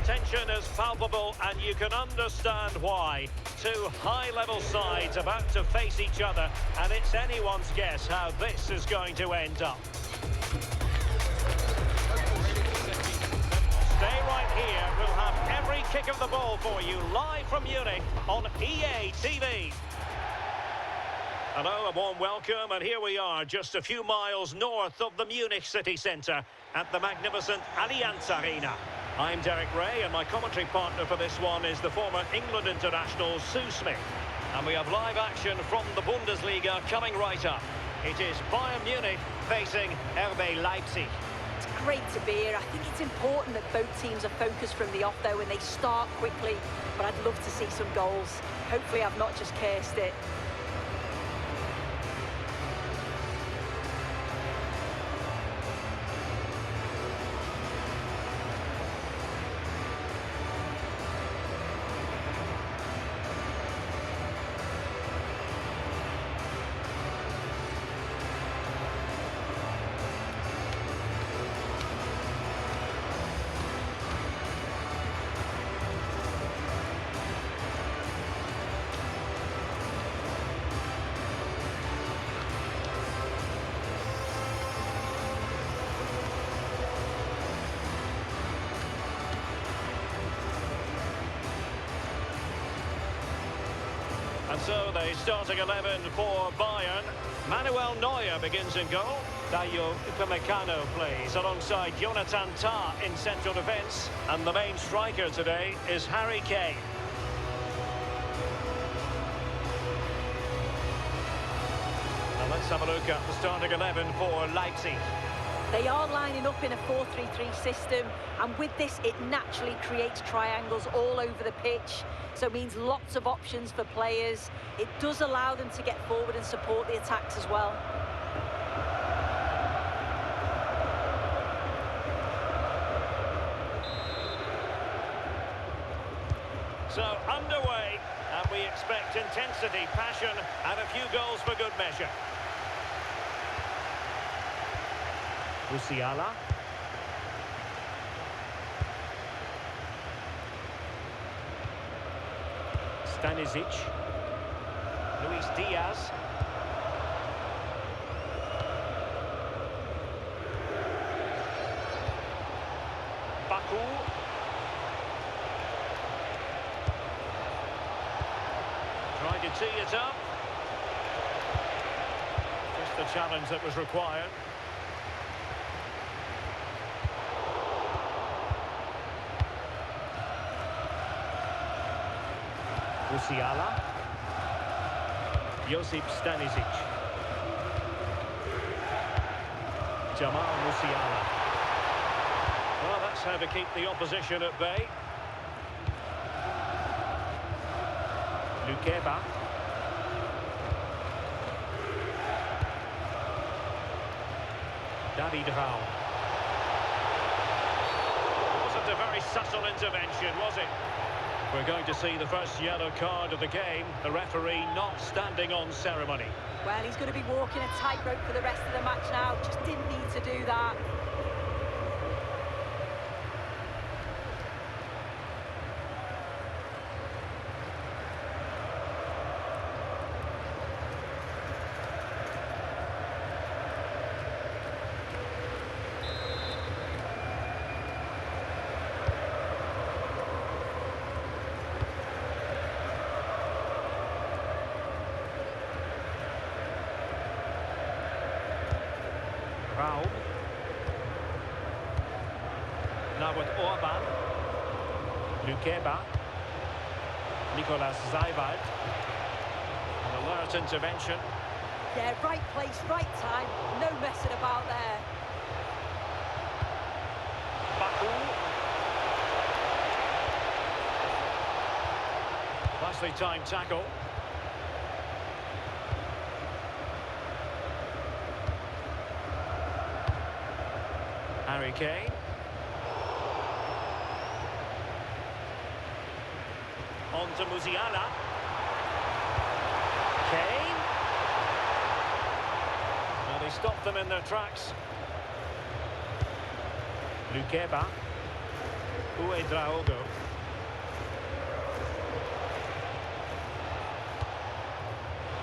tension is palpable and you can understand why. Two high-level sides about to face each other, and it's anyone's guess how this is going to end up. Stay right here. We'll have every kick of the ball for you live from Munich on EA TV. Hello, a warm welcome, and here we are, just a few miles north of the Munich city centre at the magnificent Allianz Arena. I'm Derek Ray, and my commentary partner for this one is the former England international Sue Smith. And we have live action from the Bundesliga coming right up. It is Bayern Munich facing RB Leipzig. It's great to be here. I think it's important that both teams are focused from the off, though, and they start quickly. But I'd love to see some goals. Hopefully I've not just cursed it. And so the starting 11 for Bayern. Manuel Neuer begins in goal. Dayo Upamecano plays alongside Jonathan Tah in central defence. And the main striker today is Harry Kane. And let's have a look at the starting 11 for Leipzig. They are lining up in a 4-3-3 system, and with this it naturally creates triangles all over the pitch, so it means lots of options for players. It does allow them to get forward and support the attacks as well. So underway, and we expect intensity, passion and a few goals for good measure. Musiala. Stanisic. Luis Diaz. Baku. Trying to tee it up. Just the challenge that was required. Musiala. Josip Stanisic. Jamal Musiala. Well, that's how to keep the opposition at bay. Lukeba. David Raum. It wasn't a very subtle intervention, was it? We're going to see the first yellow card of the game. The referee not standing on ceremony. Well, he's going to be walking a tightrope for the rest of the match now. Just didn't need to do that. Raum. Now with Orban. Lukeba. Nicolas Zaiwald. An alert intervention. Yeah, right place, right time. No messing about there. Baku. Nicely timed tackle. Harry Kane. On to Musiala. Kane. Well, they stopped them in their tracks. Lukeba. Draogo.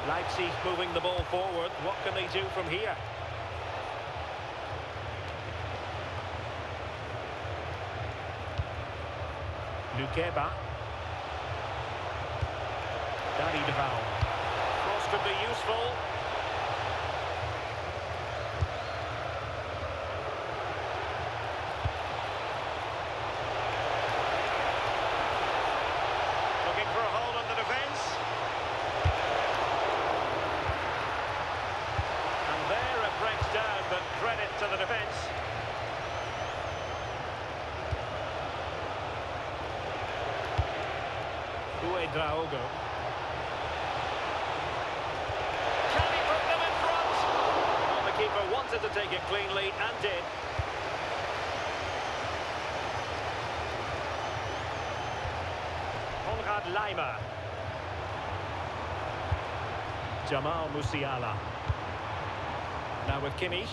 Leipzig moving the ball forward. What can they do from here? Lukeba. David Raum. Cross could be useful. Looking for a hole in the defence. And there it breaks down, but credit to the defence. Draogo. Can he put them in front? Well, the keeper wanted to take it cleanly and did. Konrad Laimer. Jamal Musiala. Now with Kimmich.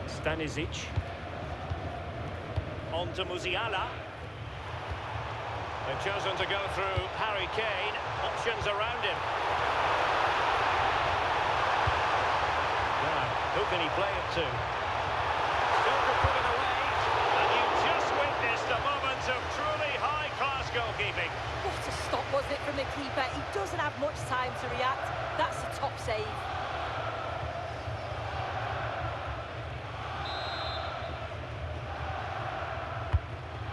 Stanisic. On to Musiala. They've chosen to go through Harry Kane. Options around him. Now, who can he play it to? Still to put it away. And you've just witnessed a moment of truly high-class goalkeeping. What a stop, wasn't it, from the keeper? He doesn't have much time to react. That's a top save.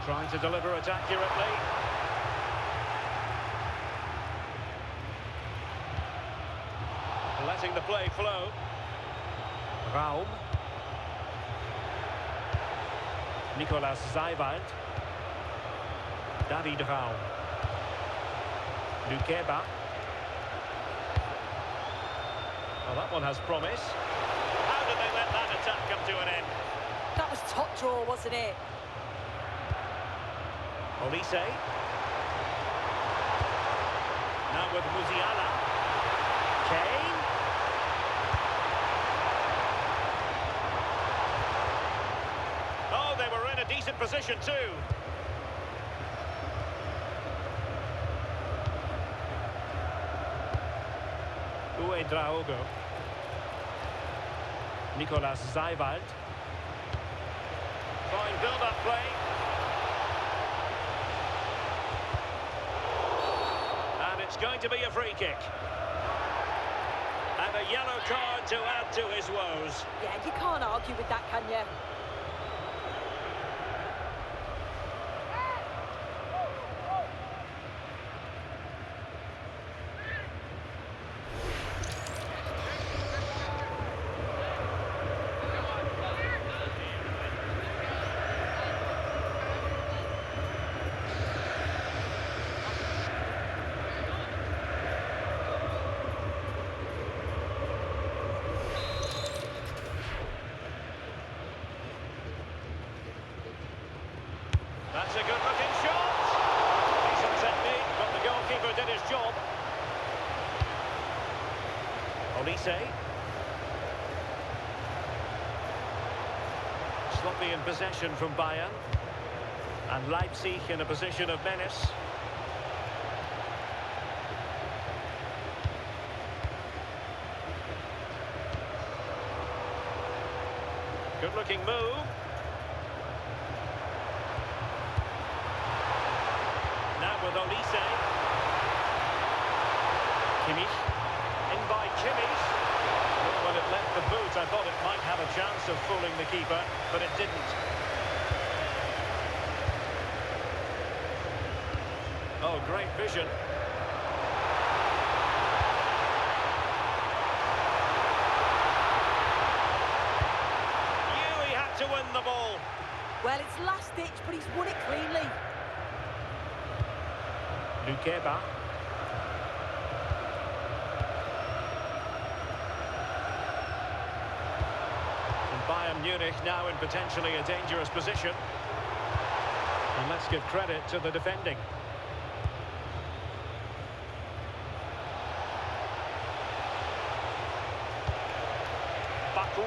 Trying to deliver it accurately. Letting the play flow. Raum. Nicolas Zeiwald. David Raum. Lukeba. Well, that one has promise. How did they let that attack come to an end? That was top draw, wasn't it? Olise. Now with Musiala. Kane. Oh, they were in a decent position too. Draogo. Nicolas Zeiwald. Fine build-up play. It's going to be a free kick. And a yellow card to add to his woes. Yeah, you can't argue with that, can you? That's a good-looking shot. Decent technique, but the goalkeeper did his job. Olise. Sloppy in possession from Bayern. And Leipzig in a position of menace. Good-looking move. With Olise. Kimmich. In by Kimmich. Well, when it left the boot, I thought it might have a chance of fooling the keeper, but it didn't. Oh, great vision. He had to win the ball. Well, it's last ditch, but he's won it cleanly. Lukeba. And Bayern Munich now in potentially a dangerous position. And let's give credit to the defending. Baku.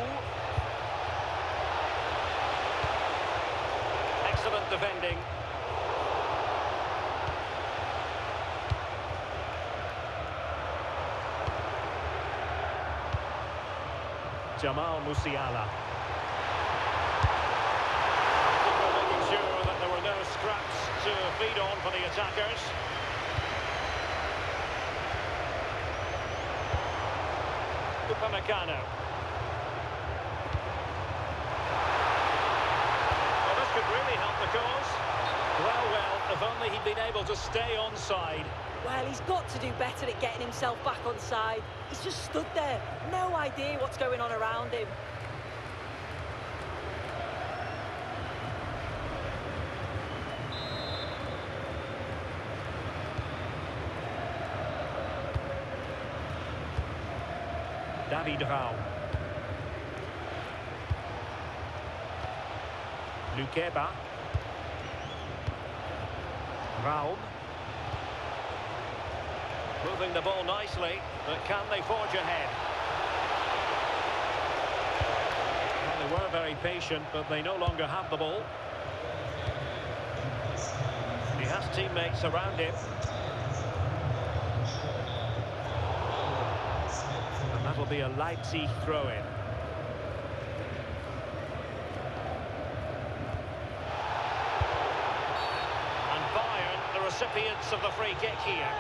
defending. Jamal Musiala. Making sure that there were no scraps to feed on for the attackers. Upamecano. Well, this could really help the cause. Well, if only he'd been able to stay onside. Well, he's got to do better at getting himself back on side. He's just stood there, no idea what's going on around him. David Raum. Lukeba. Raum. Moving the ball nicely, but can they forge ahead? Well, they were very patient, but they no longer have the ball. He has teammates around him. And that'll be a Leipzig throw-in. And Bayern, the recipients of the free kick here.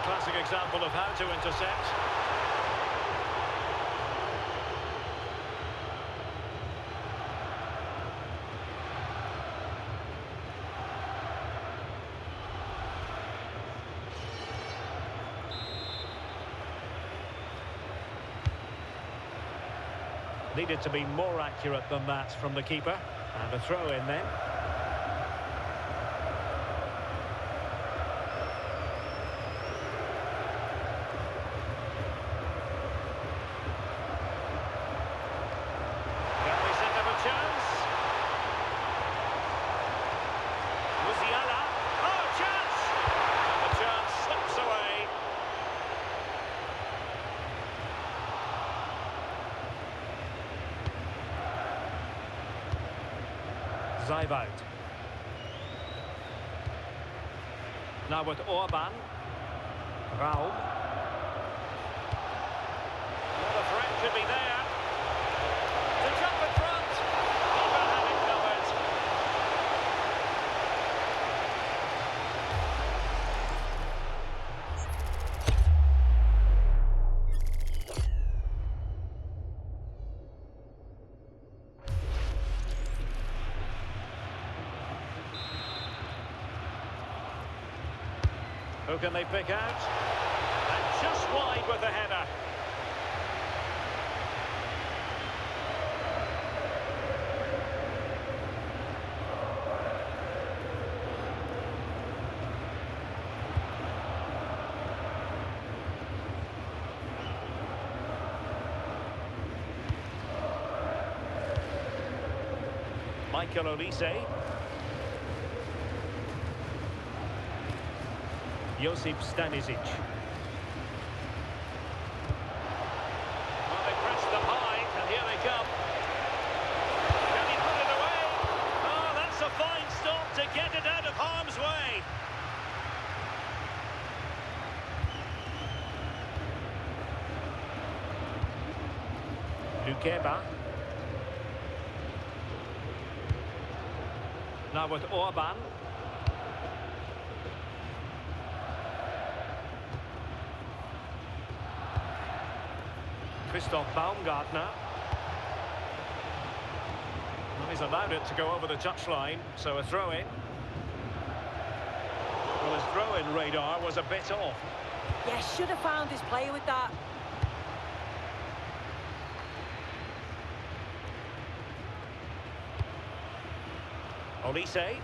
Classic example of how to intercept. Needed to be more accurate than that from the keeper. And a throw in then. Zaivout. Now with Orban. Raum. Well, the threat could be there. To jump in front. Keeper had it covered. Who can they pick out? And just wide with the header. Michael Olise. Josip Stanisic. Well, they pressed them high, and here they come. Can he put it away? Oh, that's a fine stop to get it out of harm's way. Lukeba. Now with Orban. Christoph Baumgartner. Well, he's allowed it to go over the touchline, so a throw-in. Well, his throw-in radar was a bit off. Yeah, should have found his player with that. Olise.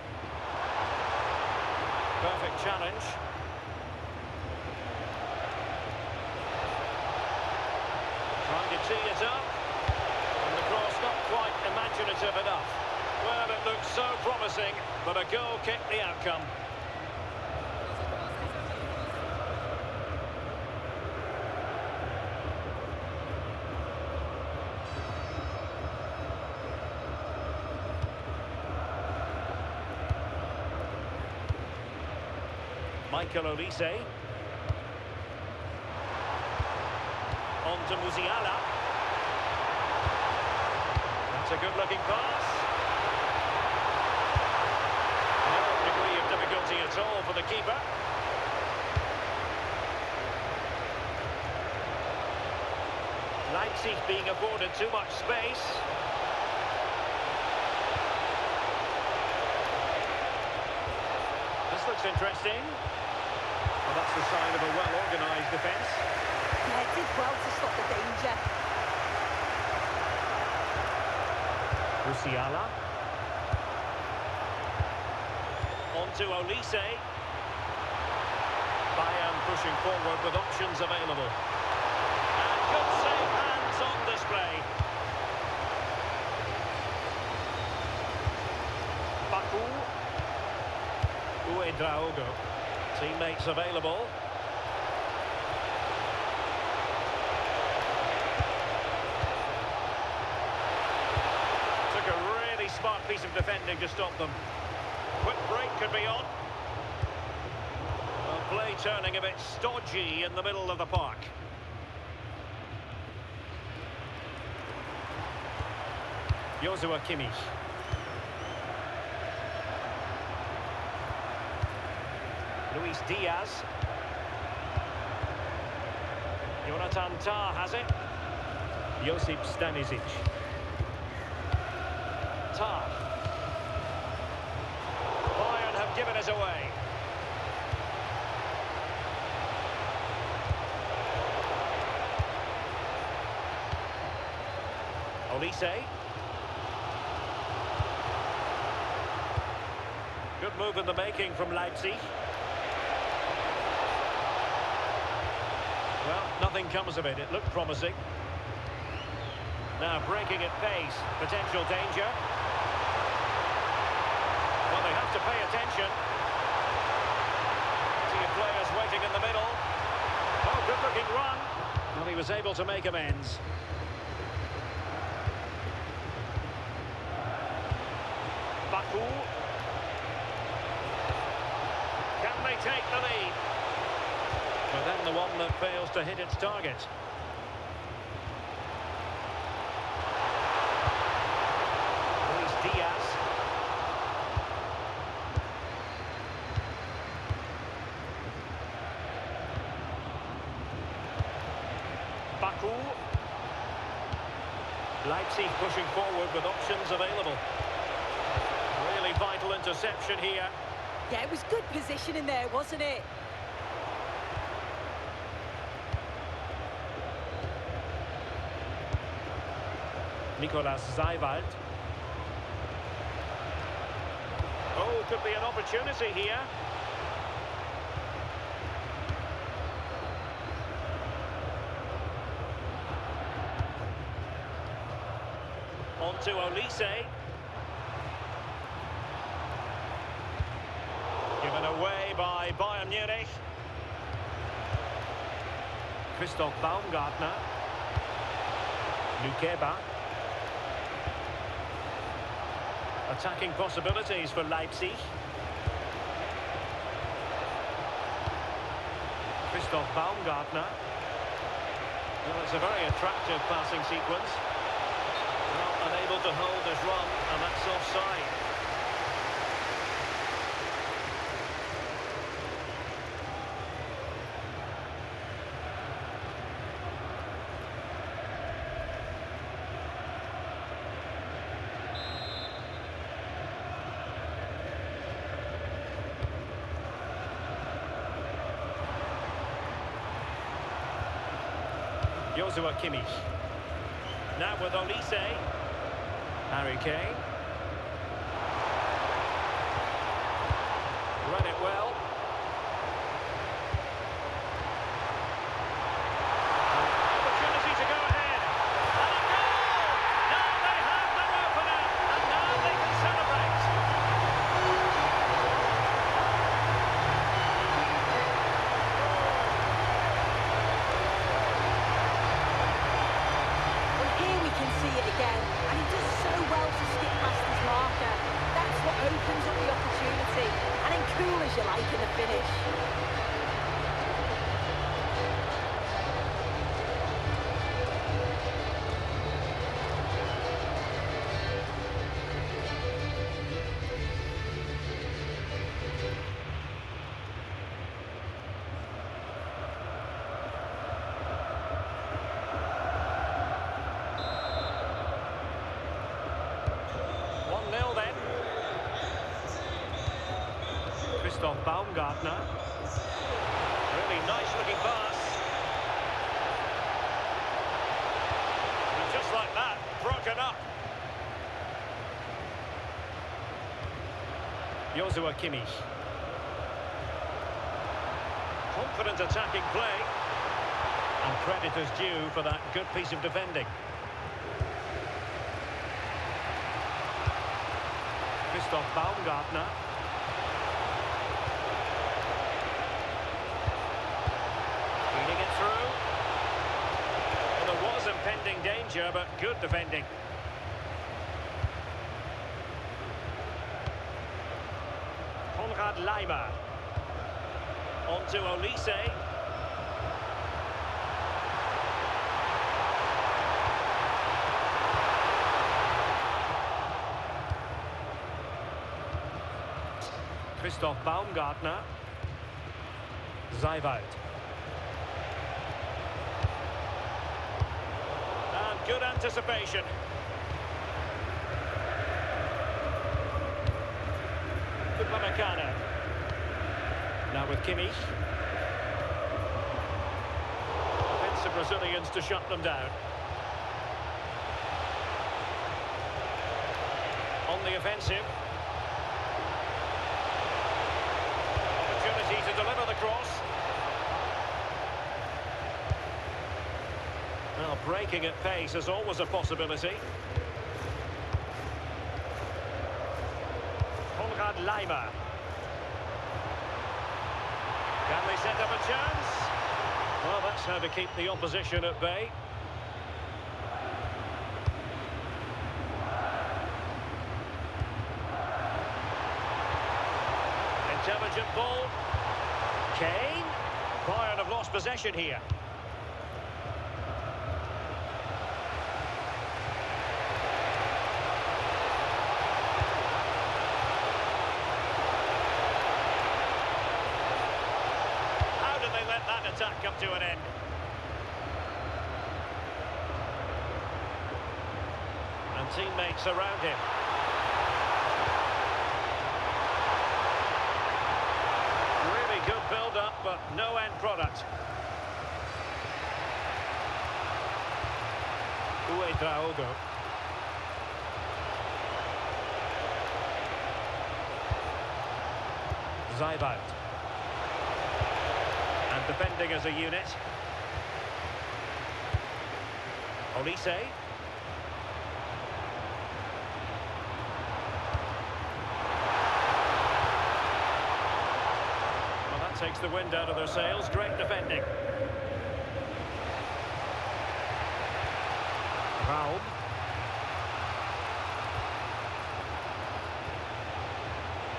Perfect challenge. Trying to tee it up. And the cross not quite imaginative enough. Well, it looked so promising, but a goal kicked the outcome. Michael Olise. On to Musiala. That's a good-looking pass. No degree of difficulty at all for the keeper. Leipzig being afforded too much space. This looks interesting. Well, that's the sign of a well-organised defence. Yeah, did well to stop the danger. Musiala. On to Olise. Bayern pushing forward with options available. And good save hands on display. Baku. Uedraogo. Teammates available. Took a really smart piece of defending to stop them. Quick break could be on. Well, play turning a bit stodgy in the middle of the park. Joshua Kimmich. Luis Diaz. Jonathan Tah has it. Josip Stanisic. Tah. Bayern have given us away. Olise. Good move in the making from Leipzig. Well, nothing comes of it. It looked promising. Now breaking at pace. Potential danger. Well, they have to pay attention. See players waiting in the middle. Oh, good-looking run. Well, he was able to make amends. Baku. Can they take the lead? But then the one that fails to hit its target. Luis Diaz. Baku. Leipzig pushing forward with options available. Really vital interception here. Yeah, it was good positioning there, wasn't it? Nicolas Seiwald. Oh, could be an opportunity here. On to Olise. Given away by Bayern Munich. Christoph Baumgartner. Lukeba. Attacking possibilities for Leipzig. Christoph Baumgartner. Well, it's a very attractive passing sequence. Well, unable to hold his run, and that's offside. Joshua Kimmich. Now with Olise. Harry Kane. Read it well. Opportunity to go ahead. And a goal! Now they have their opener, and now they can celebrate. Well, here we can see it again, and he does so well to skip past his marker. That's what opens up the opportunity, and then cool as you like in the finish. Then. Baumgartner. Really nice looking pass. And just like that, broken up. Joshua Kimmich. Confident attacking play. And credit is due for that good piece of defending. Baumgartner. Feeding it through. Well, there was impending danger, but good defending. RB Leipzig. On to Olise. Baumgartner. Seiwald. And good anticipation. Upamecano. Now with Kimmich. Defensive Brazilians to shut them down. On the offensive. To deliver the cross. Well, breaking at pace is always a possibility. RB Leipzig. Can they set up a chance? Well, that's how to keep the opposition at bay. Intelligent ball. Kane. Bayern have lost possession here. How did they let that attack come to an end? And teammates around him. Good build-up, but no end product. Draogo. Seiwald. And defending as a unit. Olise. Takes the wind out of their sails. Great defending. Raum.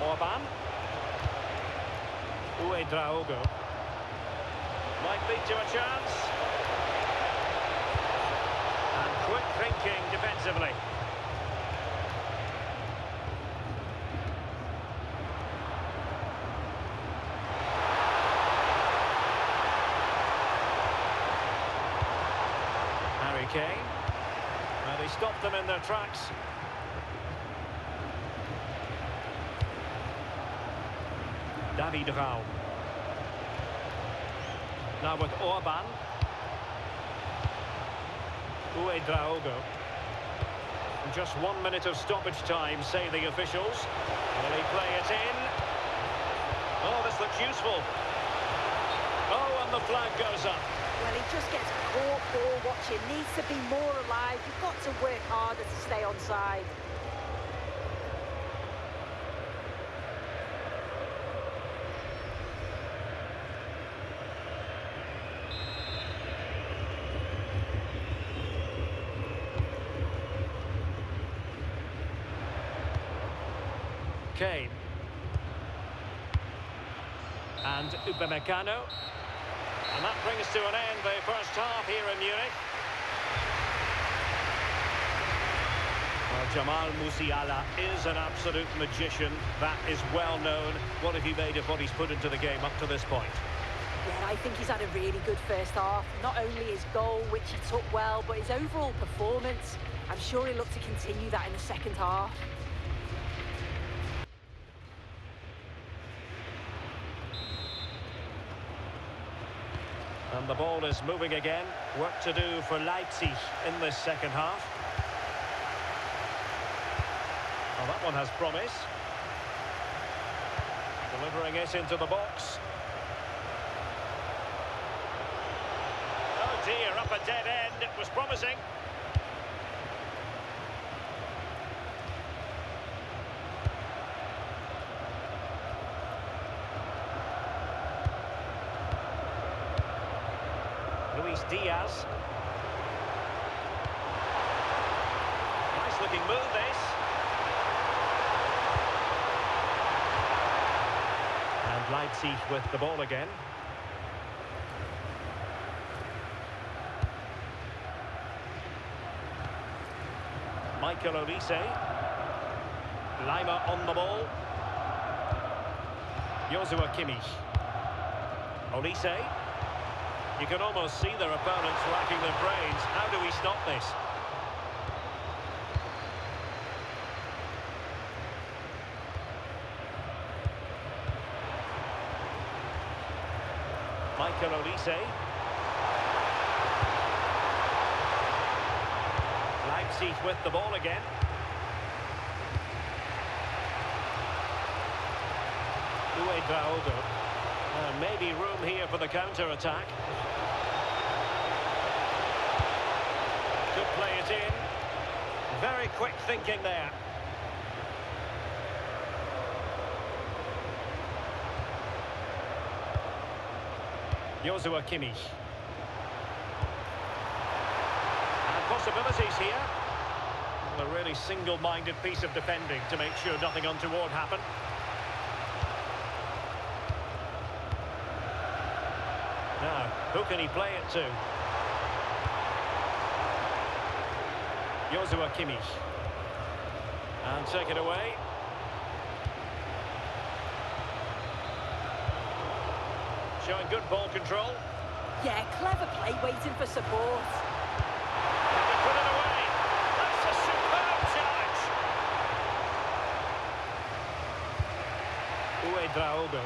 Orban. Draogo. Might lead to a chance. And quick thinking defensively. Kane. And he stopped them in their tracks. David Raum. Now with Orban. Draogo. And just 1 minute of stoppage time, say the officials. Will he play it in? that's useful. Oh, and the flag goes up. Well, he just gets caught ball watching. Needs to be more alive. You've got to work harder to stay onside. Kane. And Upamecano. And that brings to an end the first half here in Munich. Well, Jamal Musiala is an absolute magician. That is well known. What have you made of what he's put into the game up to this point? Yeah, I think he's had a really good first half. Not only his goal, which he took well, but his overall performance. I'm sure he'll look to continue that in the second half. And the ball is moving again. Work to do for Leipzig in this second half. Well, that one has promise. Delivering it into the box. Oh dear, up a dead end. It was promising. Diaz. Nice looking move this. And Leipzig with the ball again. Michael Olise. Lima on the ball. Joshua Kimmich. Olise. You can almost see their opponents racking their brains. How do we stop this? Michael Olise. Leipzig with the ball again. Maybe room here for the counter-attack. Could play it in. Very quick thinking there. Joshua Kimmich. And possibilities here. Well, a really single-minded piece of defending to make sure nothing untoward happened. Now, who can he play it to? Joshua Kimmich. And take it away. Showing good ball control. Yeah, clever play, waiting for support. And he put it away. That's a superb challenge. Uedraogo.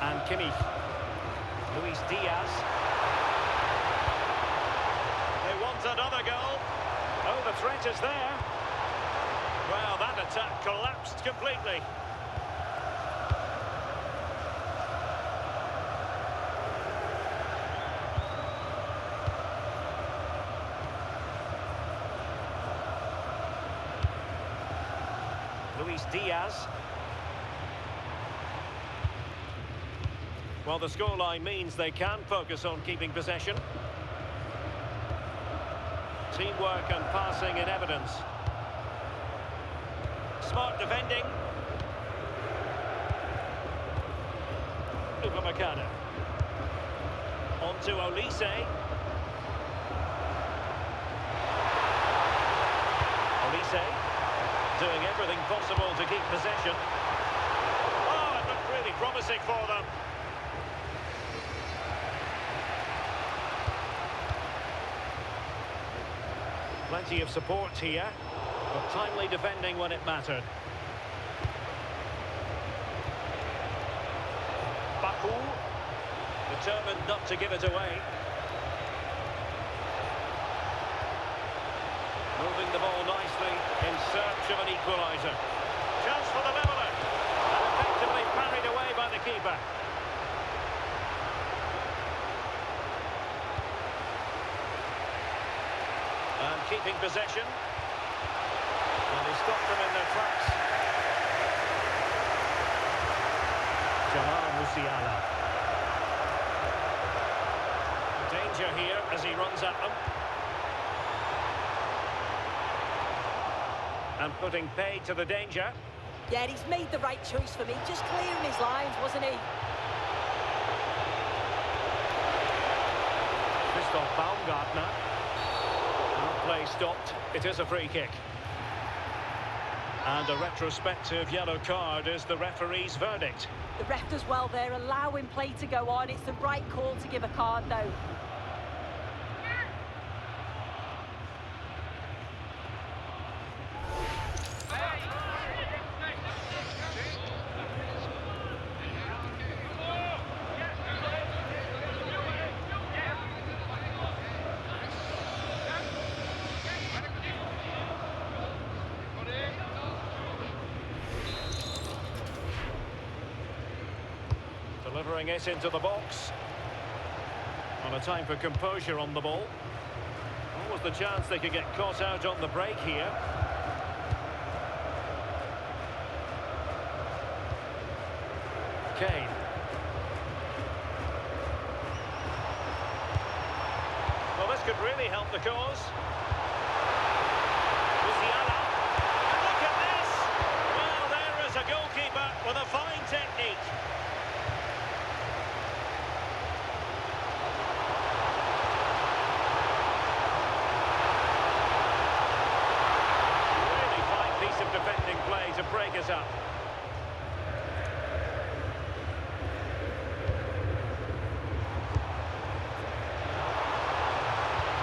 And Kimmich. Luis Diaz. They want another goal. Oh, the threat is there. Well, that attack collapsed completely. Luis Diaz. Well, the scoreline means they can focus on keeping possession. Teamwork and passing in evidence. Smart defending. Upamecano. On to Olise. Olise doing everything possible to keep possession. Oh, it looked really promising for them. Plenty of support here, but timely defending when it mattered. Baku, determined not to give it away. Moving the ball nicely in search of an equaliser. Chance for the leveller. And effectively parried away by the keeper. And keeping possession. And he stopped them in their tracks. Jamal Musiala. Danger here as he runs at them. And putting pay to the danger. Yeah, he's made the right choice for me. Just clearing his lines, wasn't he? Christoph Baumgartner. Play stopped. It is a free kick. And a retrospective yellow card is the referee's verdict. The ref does well there, allowing play to go on. It's the right call to give a card, though. Delivering it into the box. On a time for composure on the ball. What was the chance they could get caught out on the break here? Kane. Well, this could really help the cause. Musiala. And look at this! Well, there is a goalkeeper with a fine technique. Defending play to break us up.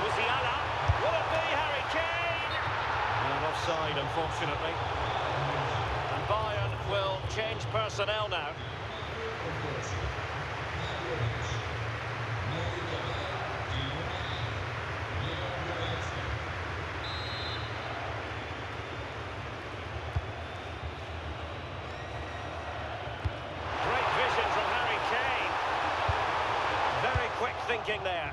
Musiala. Will it be Harry Kane? And offside, unfortunately. And Bayern will change personnel now. Thinking there.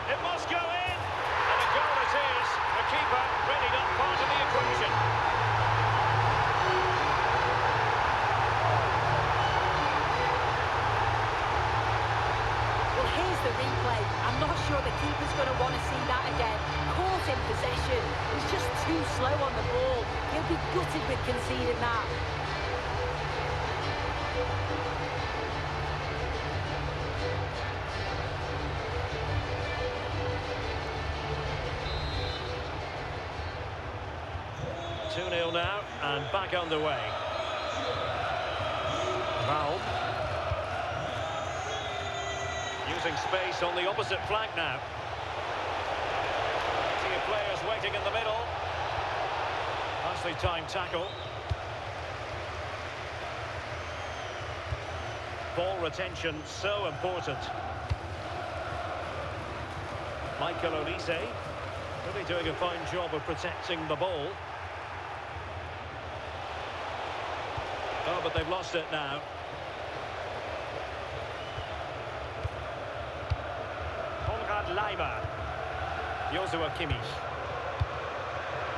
It must go in! And a goal it is. The keeper really not part of the equation. Well, here's the replay. I'm not sure the keeper's going to want to see that again. Caught in possession. He's just too slow on the ball. He'll be gutted with conceding that. Now, and back underway. Raul. Using space on the opposite flank now. Plenty of players waiting in the middle. Nicely timed tackle. Ball retention so important. Michael Olise really doing a fine job of protecting the ball. Oh, but they've lost it now. Konrad Leimer. Joshua Kimmich.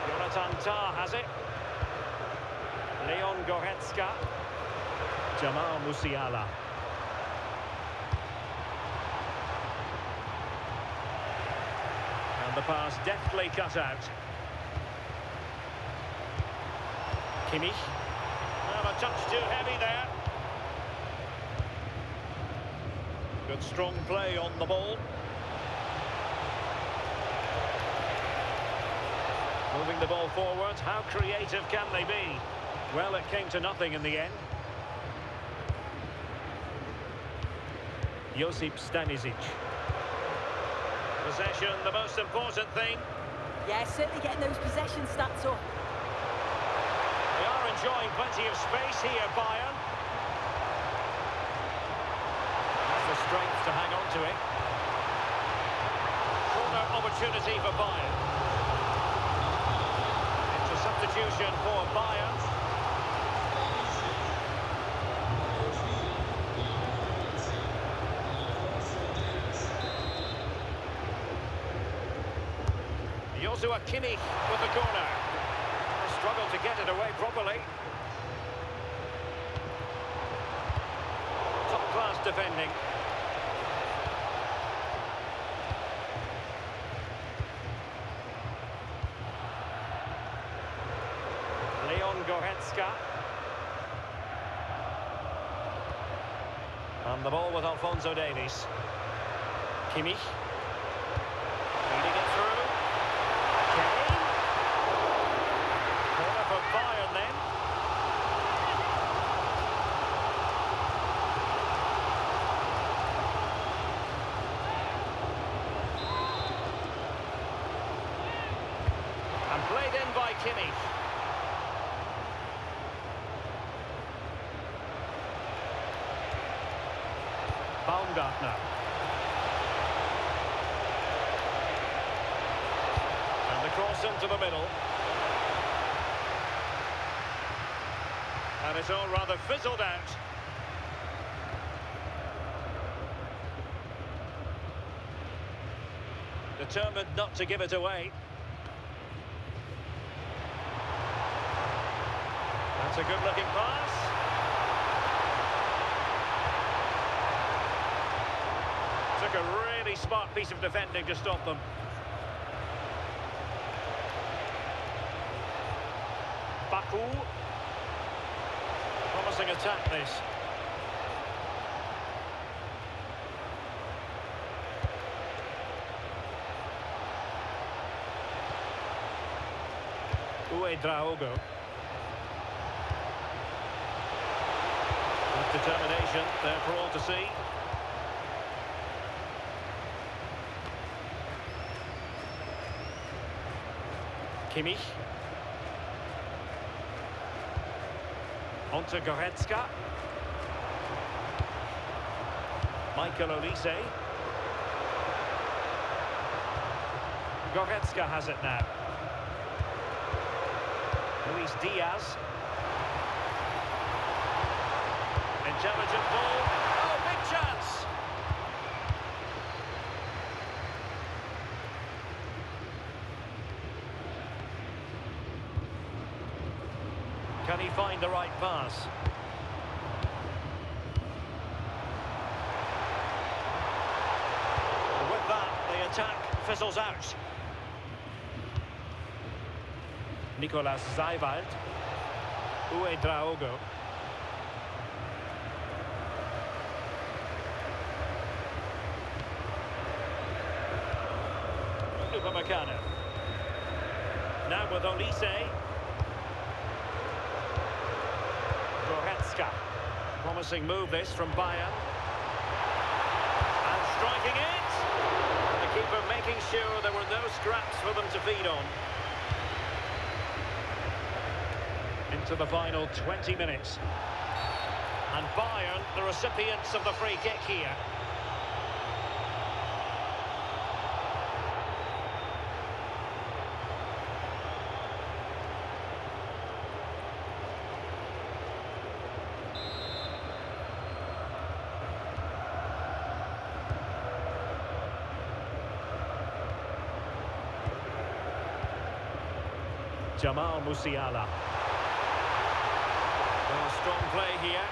Jonathan Tah has it. Leon Goretzka. Jamal Musiala. And the pass deftly cut out. Kimmich. A touch too heavy there. Good strong play on the ball. Moving the ball forward. How creative can they be? Well, it came to nothing in the end. Josip Stanisic. Possession, the most important thing. Yeah, certainly getting those possession stats up. They are enjoying plenty of space here, Bayern. That's the strength to hang on to it. Corner opportunity for Bayern. substitution for Bayern. Joshua Kimmich with the corner. Struggled to get it away properly. Top-class defending. Goretzka. And the ball with Alphonso Davies. Kimmich. Leading it through. Kane. Corner for Bayern then. And played in by Kimmich. Baumgartner. And the cross into the middle. And it's all rather fizzled out. Determined not to give it away. That's a good-looking pass. Took a really smart piece of defending to stop them. Baku. Promising attack, this. Draogo. With determination there for all to see. Kimmich. On to Goretzka. Michael Olise. Goretzka has it now. Luis Diaz. Intelligent ball. Oh, big chance! Can he find the right pass? And with that, the attack fizzles out. Nicolas Seiwald. Draogo. Upamecano. Now with Olise. Goretzka. Promising move this from Bayern. And striking it. And the keeper making sure there were no scraps for them to feed on. Into the final 20 minutes. And Bayern, the recipients of the free kick here. Jamal Musiala. Well, strong play here.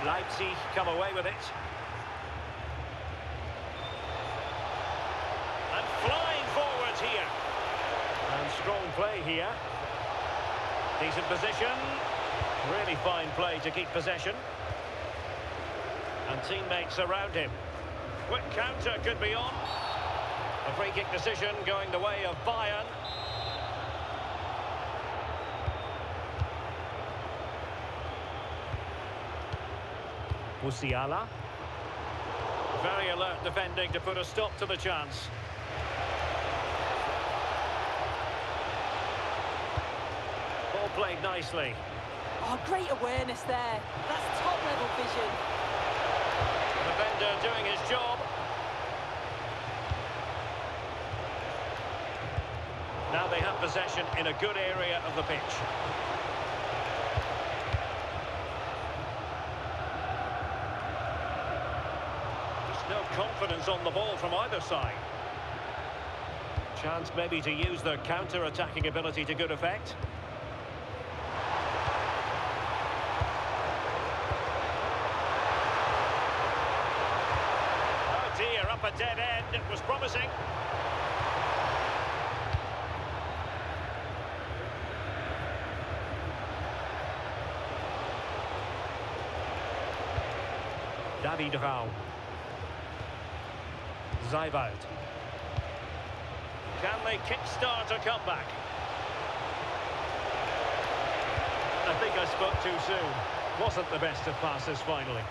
Leipzig come away with it. And flying forwards here. And strong play here. Decent position. Really fine play to keep possession. And teammates around him. Quick counter could be on. A free kick decision going the way of Bayern. Musiala. Very alert defending to put a stop to the chance. Ball played nicely. Oh, great awareness there. That's top-level vision. The defender doing his job. they have possession in a good area of the pitch. Just no confidence on the ball from either side. Chance maybe to use their counter-attacking ability to good effect. Oh dear, up a dead end. It was promising. David Raum. Zijwald. Can they kickstart a comeback? I think I spoke too soon. Wasn't the best of passes finally.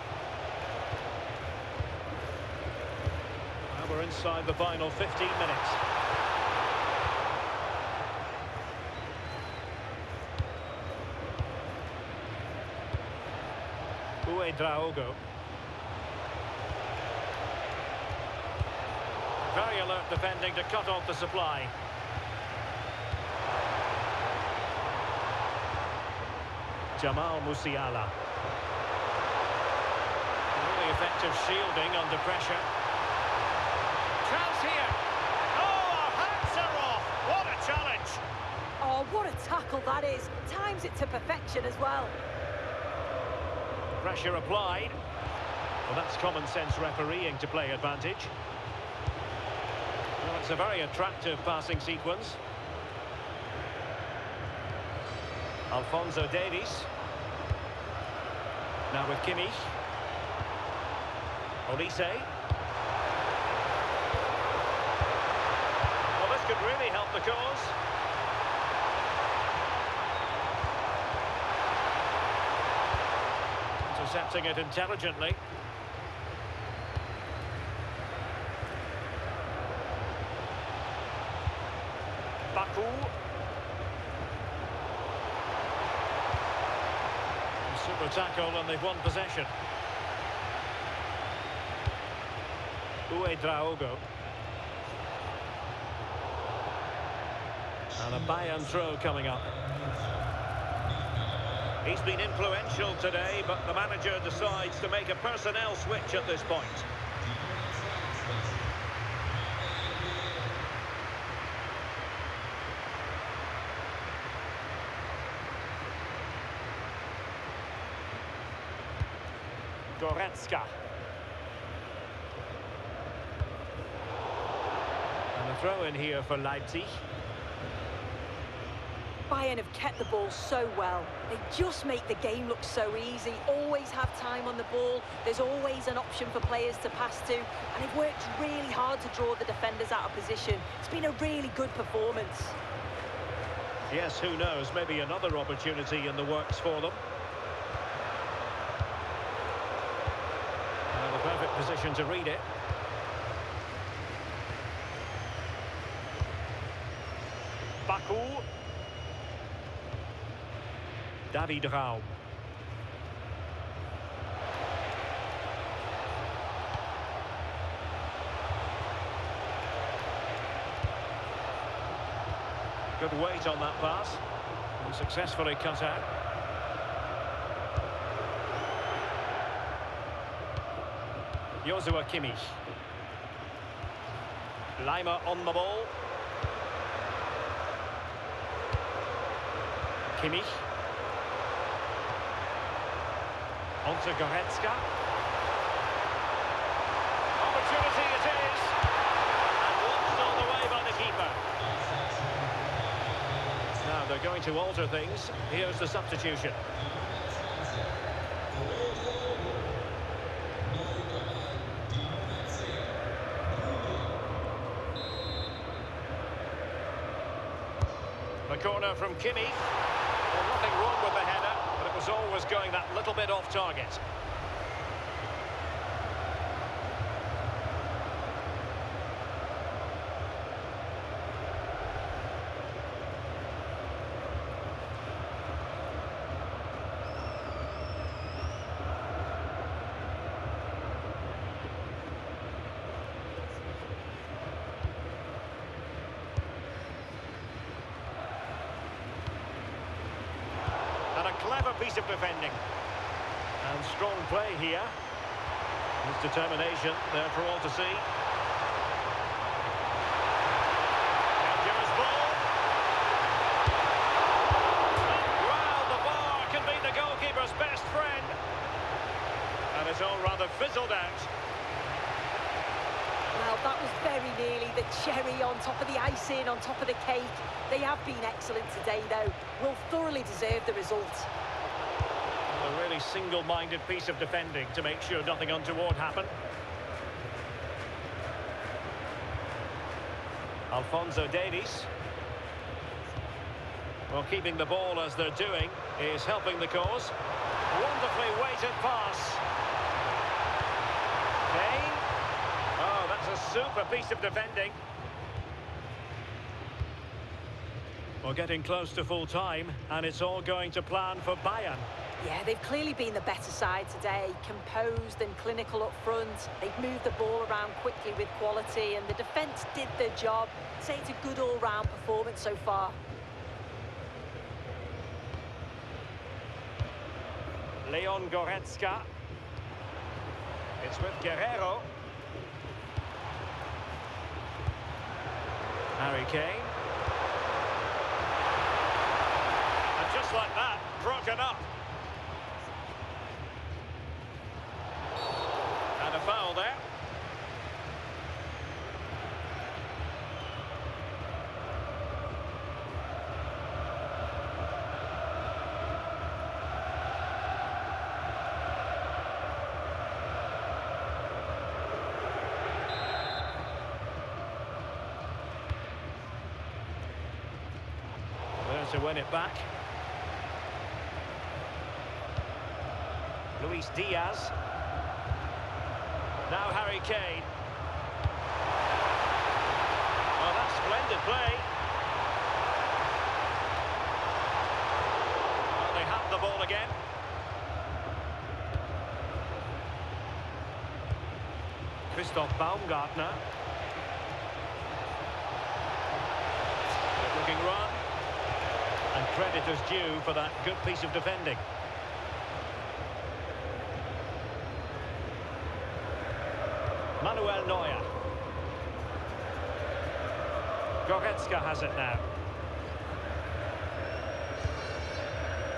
And we're inside the final 15 minutes. Draogo. Very alert defending to cut off the supply. Jamal Musiala. Really effective shielding under pressure. Chance here. Oh, our hands are off. What a challenge. Oh, what a tackle that is. Times it to perfection as well. Pressure applied. Well, that's common sense refereeing to play advantage. Well, it's a very attractive passing sequence. Alphonso Davies. Now with Kimmich. Olise. Well, this could really help the cause. Intercepting it intelligently. Baku. Super tackle and they've won possession. Draogo. And a Bayern throw coming up. He's been influential today, but the manager decides to make a personnel switch at this point. Goretzka. And a throw in here for Leipzig. Bayern have kept the ball so well. They just make the game look so easy. Always have time on the ball. There's always an option for players to pass to. And they've worked really hard to draw the defenders out of position. It's been a really good performance. Yes, who knows? Maybe another opportunity in the works for them. And the perfect position to read it. Baku. David Raum. Good weight on that pass. And successfully cut out. Joshua Kimmich. Lima on the ball. Kimmich. On to Goretzka. Opportunity it is. And watched all the way by the keeper. Now they're going to alter things. Here's the substitution. The corner from Kimmich. Well, nothing wrong with the header, but it was always going that little bit off target. clever piece of defending. And strong play here. His determination there for all to see. Dangerous ball. Well, the bar can be the goalkeeper's best friend. And it's all rather fizzled out. Well, that was very nearly the cherry on top of the icing, on top of the cake. They have been excellent today, though. Will thoroughly deserve the result. A really single-minded piece of defending to make sure nothing untoward happened. Alphonso Davies. Well, keeping the ball as they're doing is helping the cause. Wonderfully weighted pass. Kane. Oh, that's a super piece of defending. We're getting close to full time, and it's all going to plan for Bayern. Yeah, they've clearly been the better side today, composed and clinical up front. They've moved the ball around quickly with quality, and the defence did their job. I'd say it's a good all-round performance so far. Leon Goretzka. It's with Guerrero. Harry Kane. And just like that, broken up. And a foul there. There to win it back. Luis Diaz. Now Harry Kane. Well, that's splendid play. Well, they have the ball again. Christoph Baumgartner. Good looking run. And credit is due for that good piece of defending. Manuel Neuer. Goretzka has it now.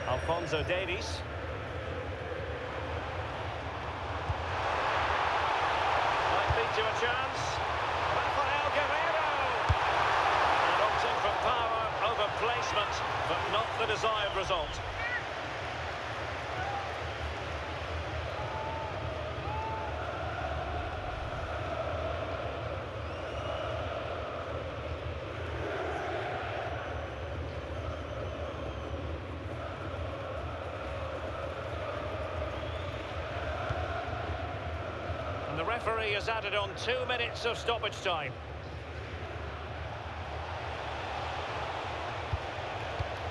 Alphonso Davies. Might lead to a chance. Rafael Guerrero. And opting for power over placement, but not the desired result. The referee has added on 2 minutes of stoppage time.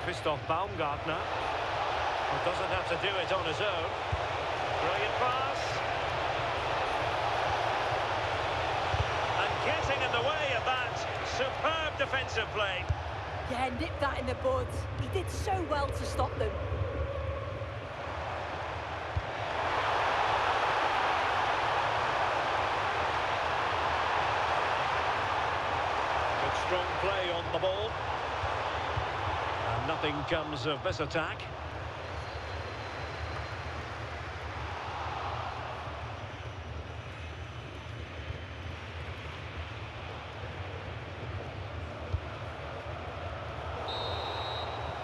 Christoph Baumgartner, who doesn't have to do it on his own. Brilliant pass. And getting in the way of that superb defensive play. Yeah, nipped that in the bud. He did so well to stop them. Strong play on the ball. And nothing comes of this attack.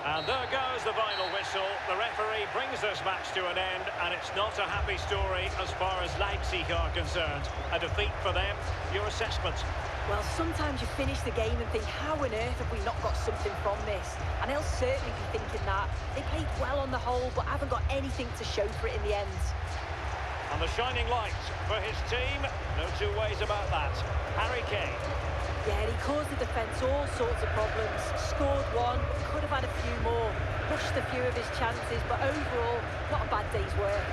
And there goes the final whistle. The referee brings this match to an end, and it's not a happy story as far as Leipzig are concerned. A defeat for them. Your assessment? Well, sometimes you finish the game and think, how on earth have we not got something from this? And they'll certainly be thinking that. They played well on the whole, but haven't got anything to show for it in the end. And the shining light for his team, no two ways about that. Harry Kane. Yeah, he caused the defence all sorts of problems. Scored one, could have had a few more. Rushed a few of his chances, but overall, not a bad day's work.